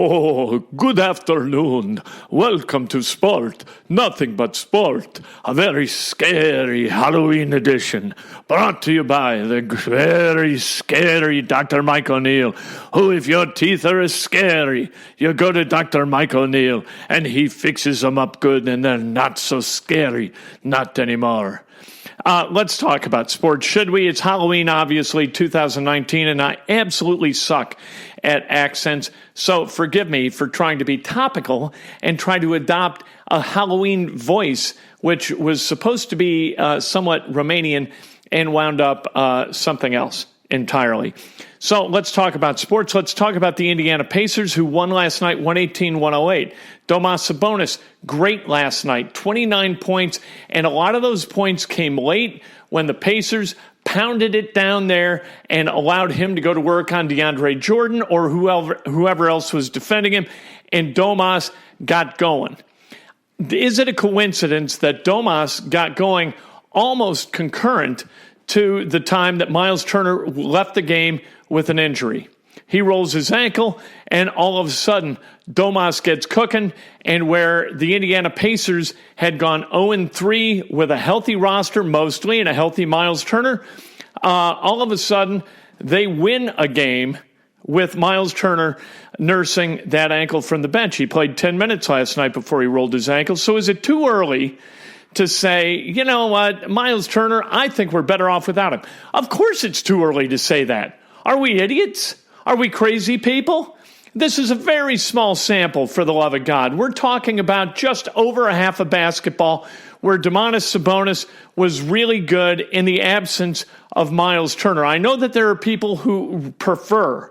Oh, good afternoon. Welcome to Sport. Nothing but sport. A very scary Halloween edition. Brought to you by the very scary Dr. Mike O'Neill, who, if your teeth are as scary, you go to Dr. Mike O'Neill, and he fixes them up good, and they're not so scary. Not anymore. Let's talk about sports, should we? It's Halloween, obviously, 2019, and I absolutely suck at accents, so forgive me for trying to be topical and try to adopt a Halloween voice, which was supposed to be somewhat Romanian and wound up something else entirely. So let's talk about sports. Let's talk about the Indiana Pacers, who won last night, 118-108. Domas Sabonis, great last night, 29 points, and a lot of those points came late when the Pacers pounded it down there and allowed him to go to work on DeAndre Jordan or whoever else was defending him, and Domas got going. Is it a coincidence that Domas got going almost concurrent to the time that Myles Turner left the game with an injury? He rolls his ankle, and all of a sudden, Domas gets cooking, and where the Indiana Pacers had gone 0-3 with a healthy roster mostly and a healthy Myles Turner, all of a sudden, they win a game with Myles Turner nursing that ankle from the bench. He played 10 minutes last night before he rolled his ankle. So is it too early to say, you know what, Myles Turner, I think we're better off without him? Of course it's too early to say that. Are we idiots? Are we crazy people? This is a very small sample, for the love of God. We're talking about just over a half of basketball where Domas Sabonis was really good in the absence of Myles Turner. I know that there are people who prefer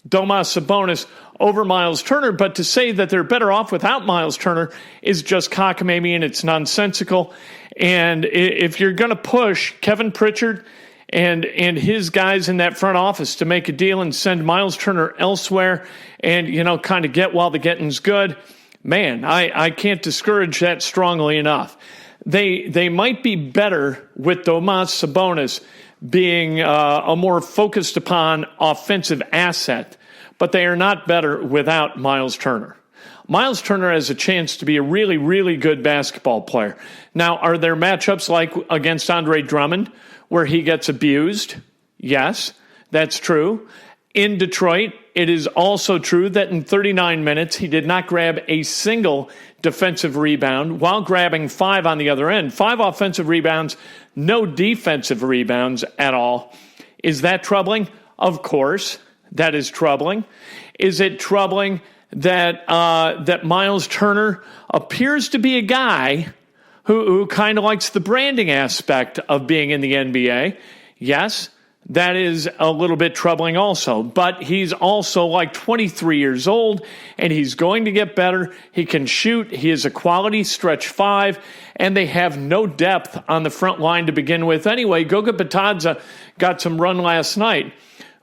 Domas Sabonis over Myles Turner, but to say that they're better off without Myles Turner is just cockamamie, and it's nonsensical. And if you're going to push Kevin Pritchard and his guys in that front office to make a deal and send Myles Turner elsewhere and, kind of get while the getting's good, man, I can't discourage that strongly enough. They might be better with Domas Sabonis being a more focused upon offensive asset, but they are not better without Myles Turner. Myles Turner has a chance to be a really, really good basketball player. Now, are there matchups like against Andre Drummond where he gets abused? Yes, that's true. In Detroit, it is also true that in 39 minutes, he did not grab a single defensive rebound while grabbing 5 on the other end. 5 offensive rebounds, no defensive rebounds at all. Is that troubling? Of course, that is troubling. Is it troubling that that Myles Turner appears to be a guy who kind of likes the branding aspect of being in the NBA? Yes, that is a little bit troubling also. But he's also like 23 years old, and he's going to get better. He can shoot. He is a quality stretch 5, and they have no depth on the front line to begin with anyway. Goga Bitadze got some run last night,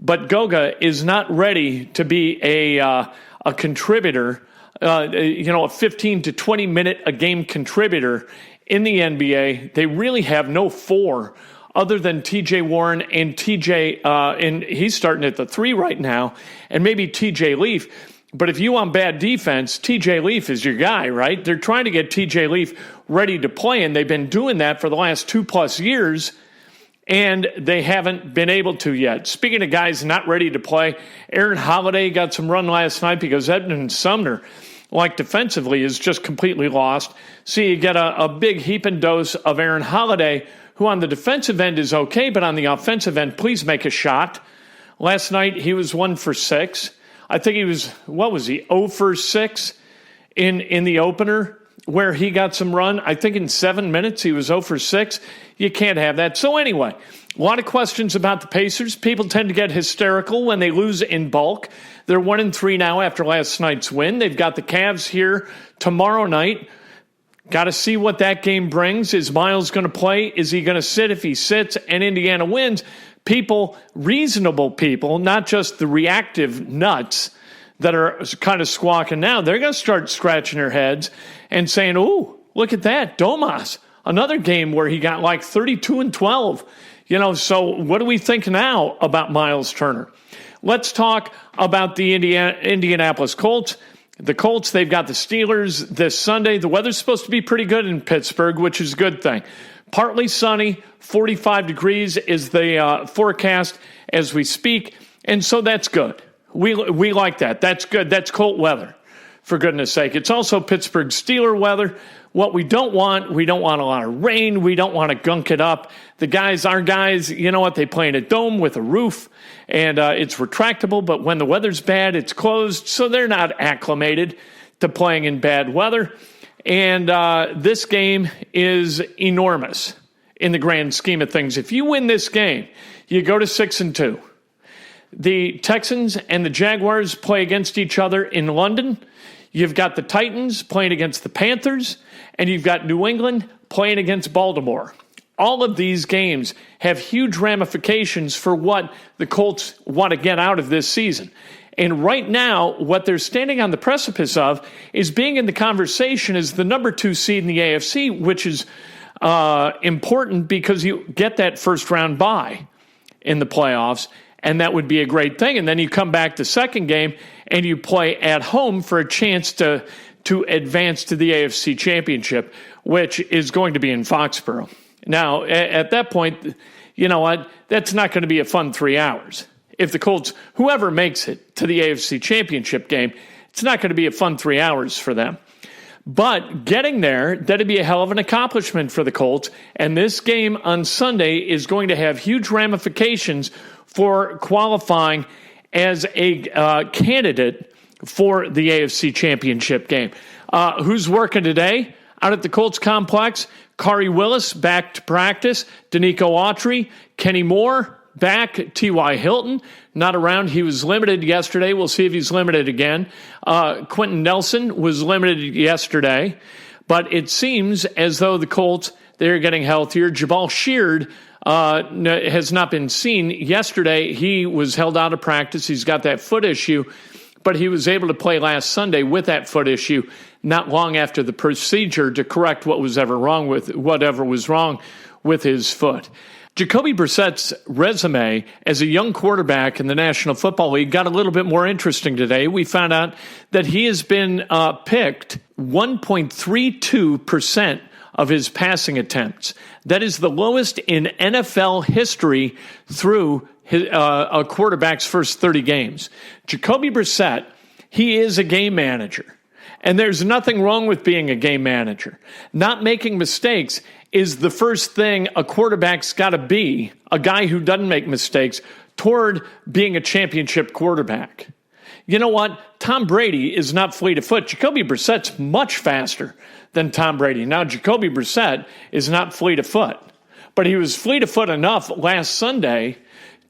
but Goga is not ready to be a contributor, a 15 to 20 minute a game contributor in the NBA. They really have no 4 other than TJ Warren and TJ, and he's starting at the 3 right now, and maybe TJ Leaf. But if you want bad defense, TJ Leaf is your guy, right? They're trying to get TJ Leaf ready to play, and they've been doing that for the last 2+ years, and they haven't been able to yet. Speaking of guys not ready to play, Aaron Holiday got some run last night because Edmund Sumner, like defensively, is just completely lost. So you get a big heaping dose of Aaron Holiday, who on the defensive end is okay, but on the offensive end, please make a shot. Last night, he was 1 for 6. I think he was, 0 for 6 in the opener where he got some run. I think in 7 minutes, he was 0 for 6. You can't have that. So anyway, a lot of questions about the Pacers. People tend to get hysterical when they lose in bulk. They're 1-3 now after last night's win. They've got the Cavs here tomorrow night. Got to see what that game brings. Is Myles going to play? Is he going to sit? If he sits and Indiana wins, people, reasonable people, not just the reactive nuts that are kind of squawking now, they're going to start scratching their heads and saying, "Ooh, look at that, Domas, another game where he got like 32 and 12." So what do we think now about Myles Turner? let's talk about the Indianapolis Colts. The Colts, they've got the Steelers this Sunday. The weather's supposed to be pretty good in Pittsburgh, which is a good thing. Partly sunny, 45 degrees is the forecast as we speak, and so that's good. We like that. That's good. That's Colt weather, for goodness sake. It's also Pittsburgh Steeler weather. What we don't want a lot of rain. We don't want to gunk it up. Our guys, you know what? They play in a dome with a roof, and it's retractable, but when the weather's bad, it's closed, so they're not acclimated to playing in bad weather. And this game is enormous in the grand scheme of things. If you win this game, you go to 6-2. The Texans and the Jaguars play against each other in London. You've got the Titans playing against the Panthers, and you've got New England playing against Baltimore. All of these games have huge ramifications for what the Colts want to get out of this season. And right now, what they're standing on the precipice of is being in the conversation as the number 2 seed in the AFC, which is important because you get that first round bye in the playoffs, and that would be a great thing. And then you come back the second game and you play at home for a chance to advance to the AFC Championship, which is going to be in Foxborough. Now, at that point, you know what? That's not going to be a fun 3 hours. If the Colts, whoever makes it to the AFC Championship game, it's not going to be a fun 3 hours for them. But getting there, that'd be a hell of an accomplishment for the Colts. And this game on Sunday is going to have huge ramifications for qualifying as a candidate for the AFC Championship game. Who's working today out at the Colts complex? Kari Willis back to practice. Danico Autry, Kenny Moore back. T.Y. Hilton not around. He was limited yesterday. We'll see if he's limited again. Quentin Nelson was limited yesterday. But it seems as though the Colts, they're getting healthier. Jabal Sheard has not been seen. Yesterday, he was held out of practice. He's got that foot issue, but he was able to play last Sunday with that foot issue not long after the procedure to correct whatever was wrong with his foot. Jacoby Brissett's resume as a young quarterback in the National Football League got a little bit more interesting today. We found out that he has been picked 1.32% of his passing attempts. That is the lowest in NFL history through a quarterback's first 30 games. Jacoby Brissett, he is a game manager. And there's nothing wrong with being a game manager. Not making mistakes is the first thing a quarterback's got to be, a guy who doesn't make mistakes, toward being a championship quarterback. You know what? Tom Brady is not fleet of foot. Jacoby Brissett's much faster than Tom Brady. Now, Jacoby Brissett is not fleet of foot, but he was fleet of foot enough last Sunday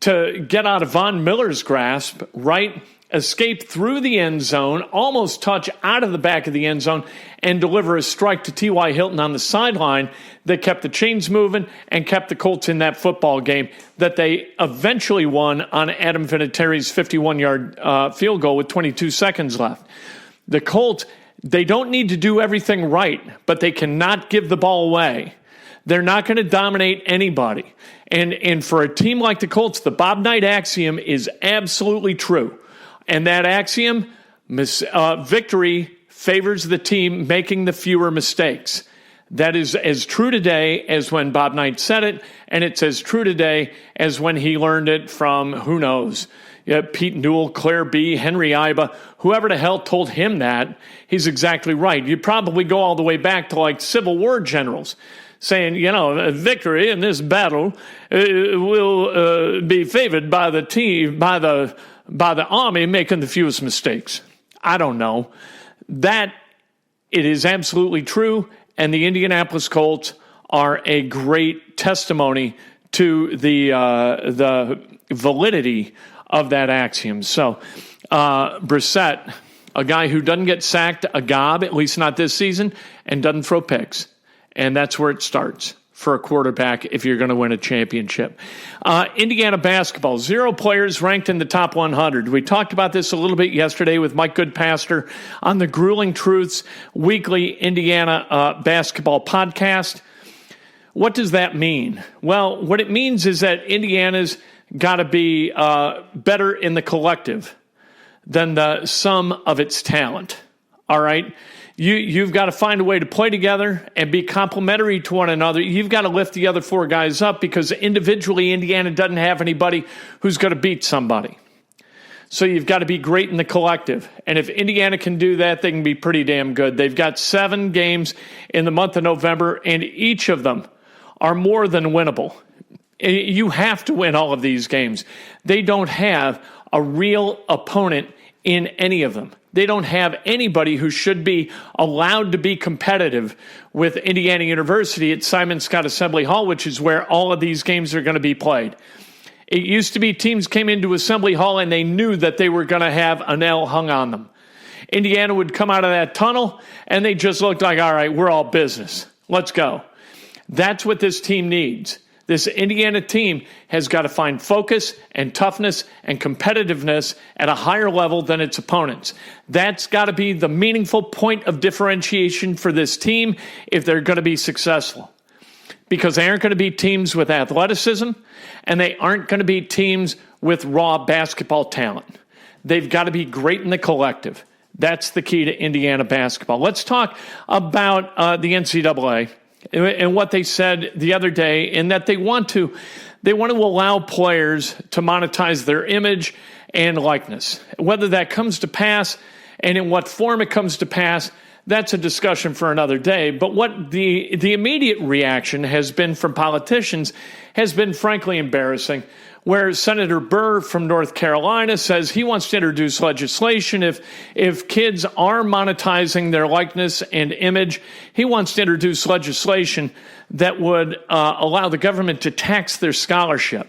to get out of Von Miller's grasp, right? Escape through the end zone, almost touch out of the back of the end zone, and deliver a strike to T.Y. Hilton on the sideline that kept the chains moving and kept the Colts in that football game that they eventually won on Adam Vinatieri's 51-yard field goal with 22 seconds left. The Colts, they don't need to do everything right, but they cannot give the ball away. They're not going to dominate anybody. And for a team like the Colts, the Bob Knight axiom is absolutely true. And that axiom, victory favors the team making the fewer mistakes. That is as true today as when Bob Knight said it, and it's as true today as when he learned it from, who knows, Pete Newell, Claire B., Henry Iba, whoever the hell told him that. He's exactly right. You probably go all the way back to like Civil War generals saying, victory in this battle will be favored by the team, by the army making the fewest mistakes. I don't know. That it is absolutely true, and the Indianapolis Colts are a great testimony to the validity of that axiom. So, Brissett, a guy who doesn't get sacked a gob, at least not this season, and doesn't throw picks. And that's where it starts for a quarterback if you're going to win a championship. Indiana basketball, 0 players ranked in the top 100. We talked about this a little bit yesterday with Mike Goodpaster on the Grueling Truths weekly Indiana basketball podcast. What does that mean? Well, what it means is that Indiana's got to be better in the collective than the sum of its talent. All right? You've got to find a way to play together and be complementary to one another. You've got to lift the other four guys up because individually Indiana doesn't have anybody who's going to beat somebody. So you've got to be great in the collective. And if Indiana can do that, they can be pretty damn good. They've got 7 games in the month of November, and each of them are more than winnable. You have to win all of these games. They don't have a real opponent in any of them. They don't have anybody who should be allowed to be competitive with Indiana University at Simon Scott Assembly Hall, which is where all of these games are going to be played. It used to be teams came into Assembly Hall and they knew that they were going to have an L hung on them. Indiana would come out of that tunnel and they just looked like, all right, we're all business. Let's go. That's what this team needs. This Indiana team has got to find focus and toughness and competitiveness at a higher level than its opponents. That's got to be the meaningful point of differentiation for this team if they're going to be successful. Because they aren't going to be teams with athleticism, and they aren't going to be teams with raw basketball talent. They've got to be great in the collective. That's the key to Indiana basketball. Let's talk about the NCAA. And what they said the other day, in that they want to allow players to monetize their image and likeness. Whether that comes to pass and in what form it comes to pass, that's a discussion for another day. But what the immediate reaction has been from politicians has been frankly embarrassing, where Senator Burr from North Carolina says he wants to introduce legislation if kids are monetizing their likeness and image, he wants to introduce legislation that would allow the government to tax their scholarship.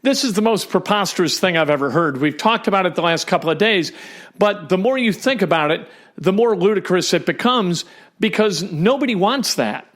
This is the most preposterous thing I've ever heard. We've talked about it the last couple of days, but the more you think about it, the more ludicrous it becomes because nobody wants that.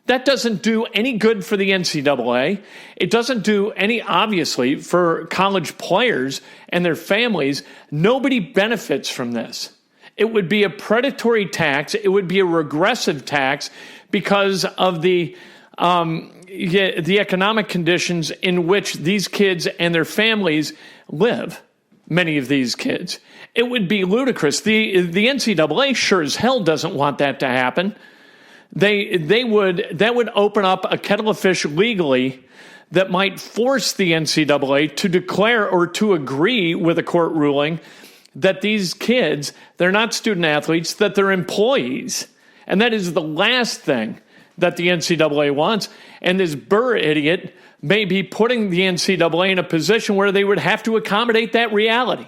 That doesn't do any good for the NCAA. It doesn't do any, obviously, for college players and their families. Nobody benefits from this. It would be a predatory tax. It would be a regressive tax because of the economic conditions in which these kids and their families live, many of these kids. It would be ludicrous. The NCAA sure as hell doesn't want that to happen. That would open up a kettle of fish legally that might force the NCAA to declare or to agree with a court ruling that these kids, they're not student athletes, that they're employees. And that is the last thing that the NCAA wants. And this Burr idiot may be putting the NCAA in a position where they would have to accommodate that reality.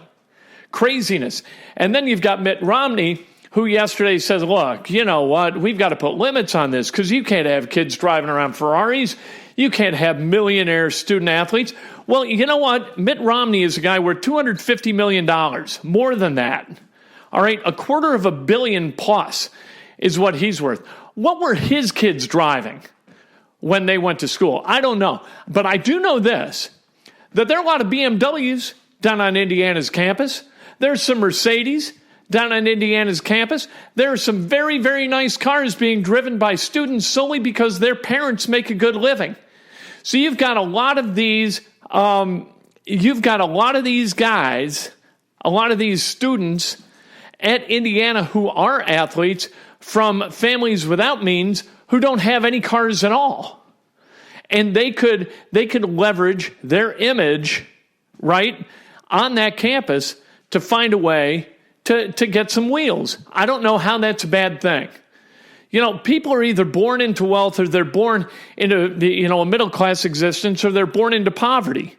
Craziness. And then you've got Mitt Romney, who yesterday says, look, you know what, we've got to put limits on this because you can't have kids driving around Ferraris. You can't have millionaire student athletes. Well, you know what? Mitt Romney is a guy worth $250 million, more than that. All right, $250 million plus is what he's worth. What were his kids driving when they went to school? I don't know. But I do know this, that there are a lot of BMWs down on Indiana's campus. There's some Mercedes down on Indiana's campus. There are some very, very nice cars being driven by students solely because their parents make a good living. So you've got a lot of these, guys, a lot of these students at Indiana who are athletes from families without means who don't have any cars at all. And they could leverage their image, right, on that campus to find a way to get some wheels. I don't know how that's a bad thing. You know, people are either born into wealth or they're born into a middle-class existence or they're born into poverty.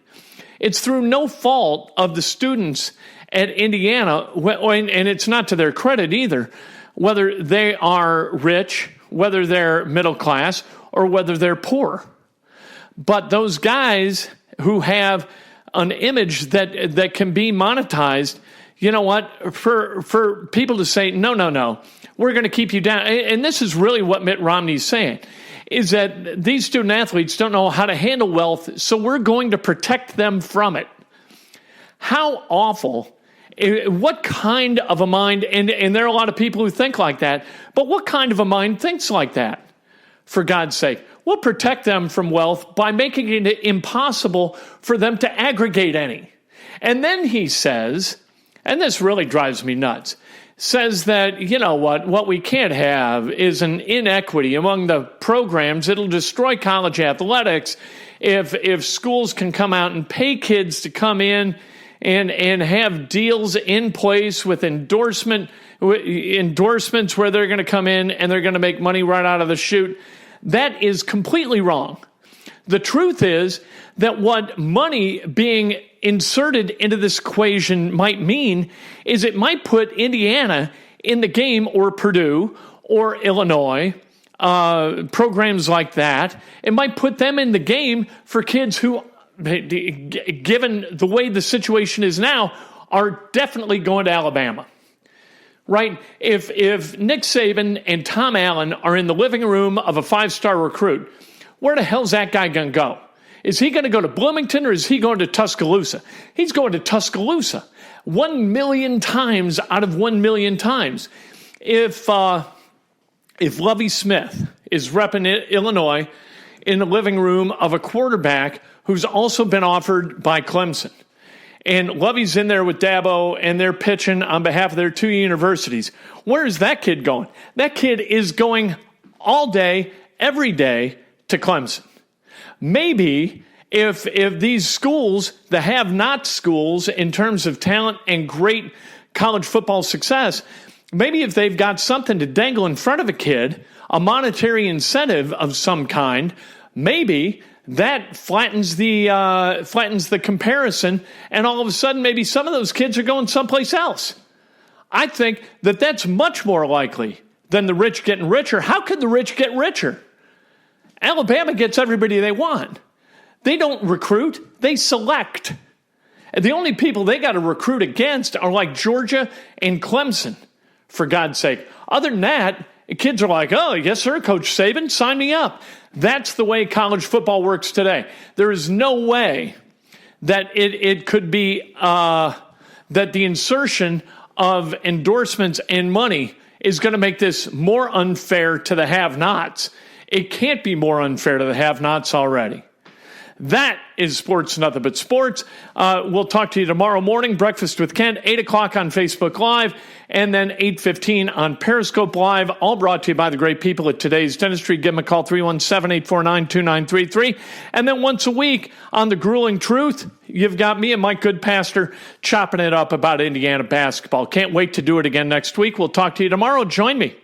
It's through no fault of the students at Indiana, and it's not to their credit either, whether they are rich, whether they're middle class, or whether they're poor. But those guys who have an image that can be monetized, you know what, for people to say, no, we're going to keep you down. And this is really what Mitt Romney's saying, is that these student athletes don't know how to handle wealth, so we're going to protect them from it. How awful. What kind of a mind, and there are a lot of people who think like that, but what kind of a mind thinks like that? for God's sake. We'll protect them from wealth by making it impossible for them to aggregate any. And then he says, and this really drives me nuts, says that, you know what we can't have is an inequity among the programs. It'll destroy college athletics if schools can come out and pay kids to come in and have deals in place with endorsements where they're going to come in and they're going to make money right out of the chute. That is completely wrong. The truth is that what money being inserted into this equation might mean is it might put Indiana in the game, or Purdue or Illinois, programs like that. It might put them in the game for kids who, given the way the situation is now, are definitely going to Alabama. Right? If Nick Saban and Tom Allen are in the living room of a 5-star recruit, where the hell's that guy going to go? Is he going to go to Bloomington or is he going to Tuscaloosa? He's going to Tuscaloosa 1 million times out of 1 million times. If Lovie Smith is repping Illinois in the living room of a quarterback who's also been offered by Clemson, and Lovey's in there with Dabo, and they're pitching on behalf of their 2 universities, where is that kid going? That kid is going all day, every day to Clemson. Maybe if these schools, the have-not schools in terms of talent and great college football success, maybe if they've got something to dangle in front of a kid, a monetary incentive of some kind, maybe that flattens the comparison, and all of a sudden maybe some of those kids are going someplace else. I think that that's much more likely than the rich getting richer. How could the rich get richer? Alabama gets everybody they want. They don't recruit, they select. And the only people they got to recruit against are like Georgia and Clemson, for God's sake. Other than that, kids are like, oh, yes, sir, Coach Saban, sign me up. That's the way college football works today. There is no way that it could be that the insertion of endorsements and money is going to make this more unfair to the have-nots. It can't be more unfair to the have-nots already. That is Sports Nothing But Sports. We'll talk to you tomorrow morning. Breakfast with Kent, 8 o'clock on Facebook Live, and then 8:15 on Periscope Live, all brought to you by the great people at Today's Dentistry. Give them a call, 317-849-2933. And then once a week on The Grueling Truth, you've got me and my good pastor chopping it up about Indiana basketball. Can't wait to do it again next week. We'll talk to you tomorrow. Join me.